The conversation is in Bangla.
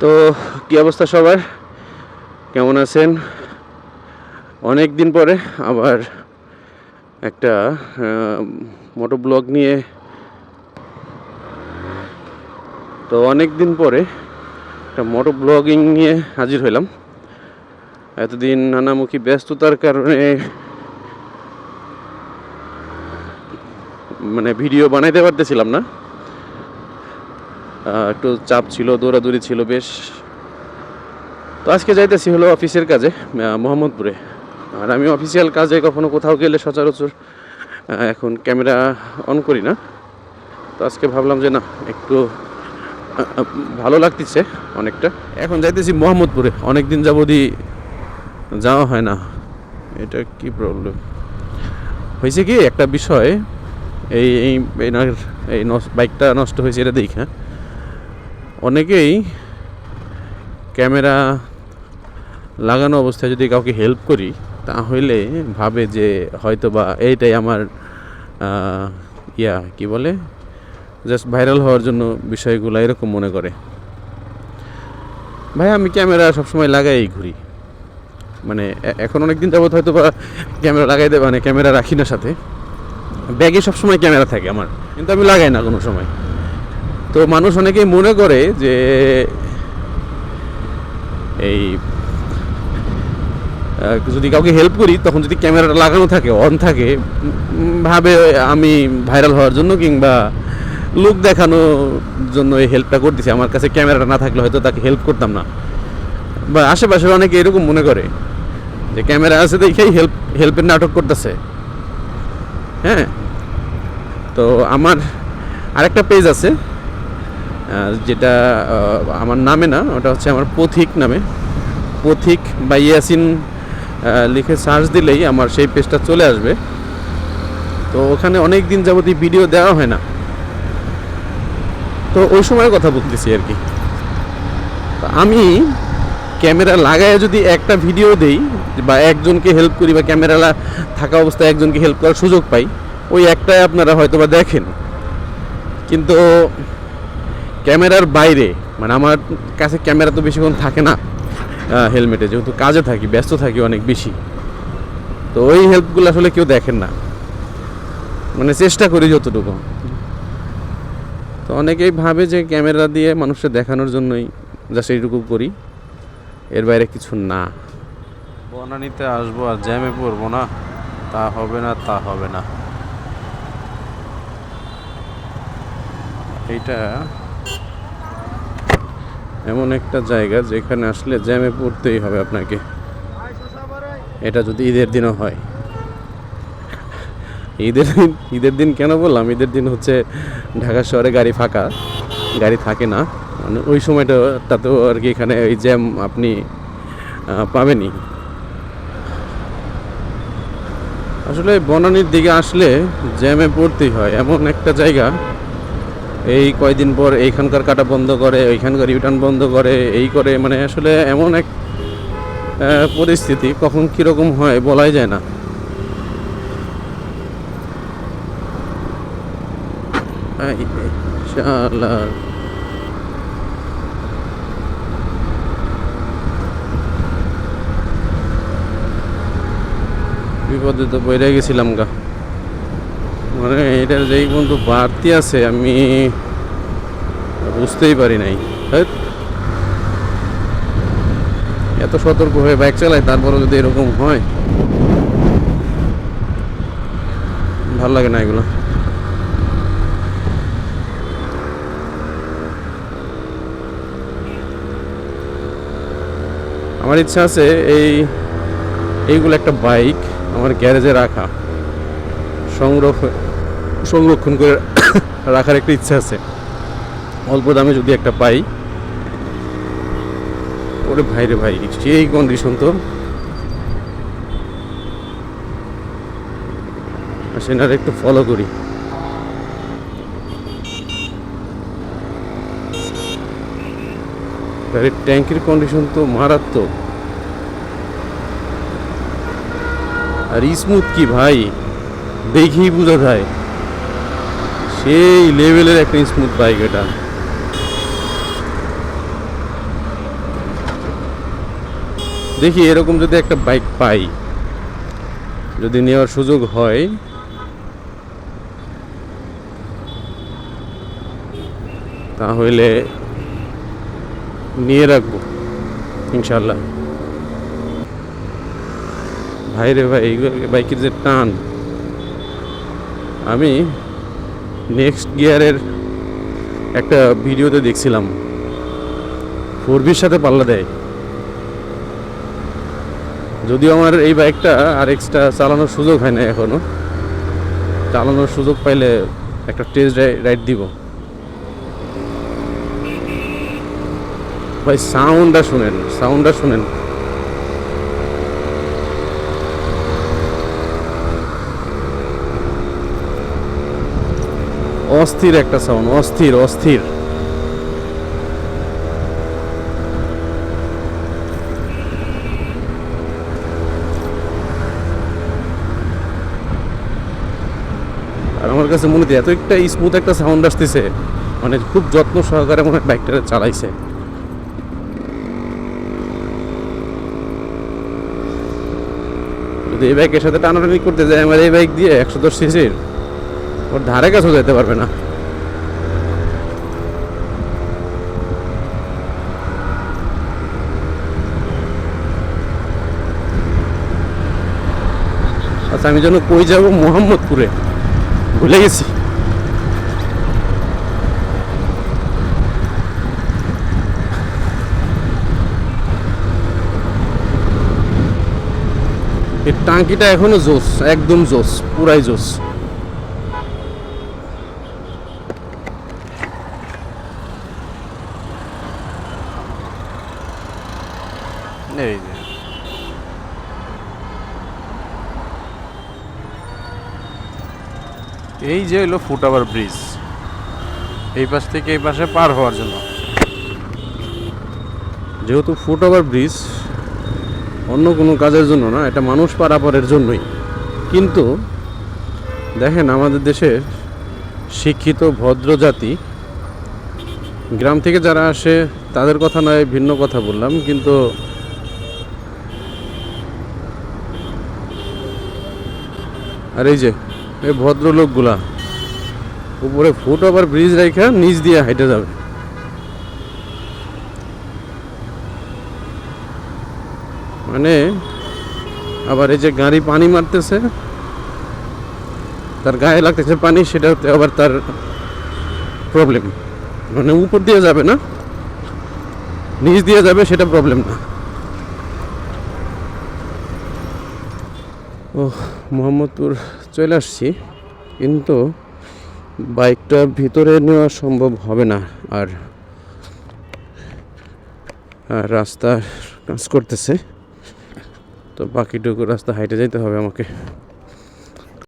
তো কি অবস্থা সবার, কেমন আছেন? অনেক দিন পরে আবার একটা মোটো ব্লগ নিয়ে, অনেক দিন পরে একটা মোটো ব্লগিং নিয়ে হাজির হইলাম। এতদিন নানামুখী ব্যস্ততার কারণে ভিডিও বানাইতে পারতেছিলাম না। একটু চাপ ছিল, দৌড়াদৌড়ি ছিল বেশ। তো আজকে যাইতেছি হলো অফিসের কাজে, মোহাম্মদপুরে। আর আমি অফিসিয়াল কাজে কখনো কোথাও গেলে সচরাচর এখন ক্যামেরা অন করি না। তো আজকে ভাবলাম যে না, একটু ভালো লাগতেছে অনেকটা। এখন যাইতেছি মোহাম্মদপুরে, অনেক দিন যাবতই যাওয়া হয় না। এটা কি প্রবলেম হয়েছে, কি একটা বিষয়, এই এই এই বাইকটা নষ্ট হয়েছে এটা দেখা অনেকেই ক্যামেরা লাগানো অবস্থায় যদি কাউকে হেল্প করি তাহলে ভাবে যে হয়তো বা এইটাই আমার কি বলে, জাস্ট ভাইরাল হওয়ার জন্য বিষয়গুলো এরকম মনে করে। ভাই, আমি ক্যামেরা সবসময় লাগাই ঘুরি, এখন অনেক দিন যাবত হয়তো বা ক্যামেরা লাগাই দেবে, ক্যামেরা রাখি না সাথে, ব্যাগে সবসময় ক্যামেরা থাকে আমার, কিন্তু আমি লাগাই না কোনো সময়। তো মানুষ অনেকেই মনে করে যে এই যদি কাউকে হেল্প করি তখন যদি ক্যামেরাটা লাগানো থাকে, অন থাকে, ভাবে আমি ভাইরাল হওয়ার জন্য কিংবা লুক দেখানোর জন্য এই হেল্পটা করতেছি। আমার কাছে ক্যামেরাটা না থাকলে হয়তো তাকে হেল্প করতাম না। বা আশেপাশের অনেকে এরকম মনে করে যে ক্যামেরা আছে দেখেই হেল্পের নাটক করতেছে। হ্যাঁ, তো আমার আরেকটা পেজ আছে, যেটা আমার নামে না, ওটা হচ্ছে আমার পথিক নামে, পথিক বা ইয়াসিন লিখে সার্চ দিলেই আমার সেই পেজটা চলে আসবে। তো ওখানে অনেক দিন যাবতীয় ভিডিও দেওয়া হয় না, তো ওই সময়ের কথা বলতেছি আর কি। আমি ক্যামেরা লাগায় যদি একটা ভিডিও দেই বা একজনকে হেল্প করি বা ক্যামেরা থাকা অবস্থায় একজনকে হেল্প করার সুযোগ পাই, ওই একটাই আপনারা হয়তো বা দেখেন। কিন্তু ক্যামেরার বাইরে আমার কাছে ক্যামেরা তো বেশিক্ষণ থাকে না হেলমেটে, যেহেতু কাজে থাকি, ব্যস্ত থাকি অনেক বেশি। তো ওই হেল্পগুলো আসলে কেউ দেখেন না, চেষ্টা করি যতটুকু। তো অনেকেই ভাবে যে ক্যামেরা দিয়ে মানুষকে দেখানোর জন্যই জাস্ট এইটুকু করি, এর বাইরে কিছু না। বনানীতে আসবো আর জ্যামে পড়বো না, তা হবে না, তা হবে না। এইটা এমন একটা জায়গা যেখানে আসলে জ্যামে পড়তেই হবে আপনাকে, এটা যদি ঈদের দিনও হয়। ঈদের দিন কেন বললাম? ঈদের দিন হচ্ছে ঢাকা শহরে গাড়ি ফাঁকা, গাড়ি থাকে না, ওই সময়টাতেও আর কি এখানে ওই জ্যাম আপনি পাবেনই। আসলে বনানীর দিকে আসলে জ্যামে পড়তেই হয়, এমন একটা জায়গা। এই কয়দিন পর এইখানকার কাটা বন্ধ করে, ওইখানকার রিটার্ন বন্ধ করে, এই করে, আসলে এমন এক পরিস্থিতি, কখন কীরকম হয় বলাই যায় না। বিপদে তো বইরে গেছিলাম গা, এটার যেই বন্ধু বাড়তি আছে আমি বুঝতেই পারি নাই। এত সতর্ক হয়ে বাইক চালাই, তারপরে যদি এরকম হয় ভালো লাগে না এগুলো। আমার ইচ্ছা আছে এইগুলো একটা বাইক আমার গ্যারেজে রাখা, সংরক্ষণ করে রাখার একটা ইচ্ছা আছে। অল্প দামে যদি একটা পাই, ওরে ভাই রে ভাই, সেই কন্ডিশন তো। সেনার একটু ফলো করি। গাড়ির ট্যাঙ্কির কন্ডিশন তো মারাত্মক, আর স্মুথ কি ভাই, দেখেই বোঝা যায় সেই লেভেলের একটা স্মুথ বাইক এটা। দেখি এরকম যদি একটা বাইক পাই, যদি নেওয়ার সুযোগ হয়, তাহলে নিয়ে রাখবো ইনশাল্লাহ। ভাই রে ভাই, বাইকের যে টান! আমি নেক্সট গিয়ারের একটা ভিডিওতে দেখছিলাম 4V's সাথে পাল্লা দেয়। যদিও আমার এই বাইকটা আর এক্সটা চালানোর সুযোগ হয় না এখনো, চালানোর সুযোগ পাইলে একটা টেস্ট রাইড দিব। ভাই সাউন্ডটা শুনেন, সাউন্ডটা শুনেন। অস্থির একটা সাউন্ড, অস্থির অস্থির। আর আমার কাছে মনে হয় এত একটা স্মুথ একটা সাউন্ড আসতেছে, মানে খুব যত্ন সহকারে মনে হয় বাইকটা চালাইছে। যদি এই বাইকের সাথে টানাটানি করতে যায় আমার এই বাইক দিয়ে 110 সিসির, ওর ধারে কাছেও যেতে পারবে না। আচ্ছা, আমি যেন কই যাব? মোহাম্মদপুরে, ভুলে গেছি। এই টাঙ্কিটা এখনো জোস, একদম জোস, পুরাই জোস। এই যে এই যে হলো ফুটওভার ব্রিজ, এই পাশ থেকে এই পাশে পার হওয়ার জন্য। যেহেতু ফুটওভার ব্রিজ, অন্য কোনো কাজের জন্য না, এটা মানুষ পারাপারের জন্যই। কিন্তু দেখেন আমাদের দেশের শিক্ষিত ভদ্র জাতি, গ্রাম থেকে যারা আসে তাদের কথা নয়, ভিন্ন কথা বললাম, কিন্তু আর এই যে এই ভদ্রলোকগুলা উপরে ফুটওভার ব্রিজ রাইখা নিচ দিয়ে হাইটে যাবে। মানে আবার এই যে গাড়ি পানি মারতেছে, তার গায়ে লাগতেছে পানি, সেটাতে আবার তার প্রবলেম। মানে উপর দিয়ে যাবে না, নিচ দিয়ে যাবে, সেটা প্রবলেম না। ও, মোহাম্মদপুর চলে আসছি, কিন্তু বাইকটা ভিতরে নেওয়া সম্ভব হবে না। আর রাস্তা কাজ করতেছে, তো বাকিটুকু রাস্তা হাইটে যেতে হবে আমাকে।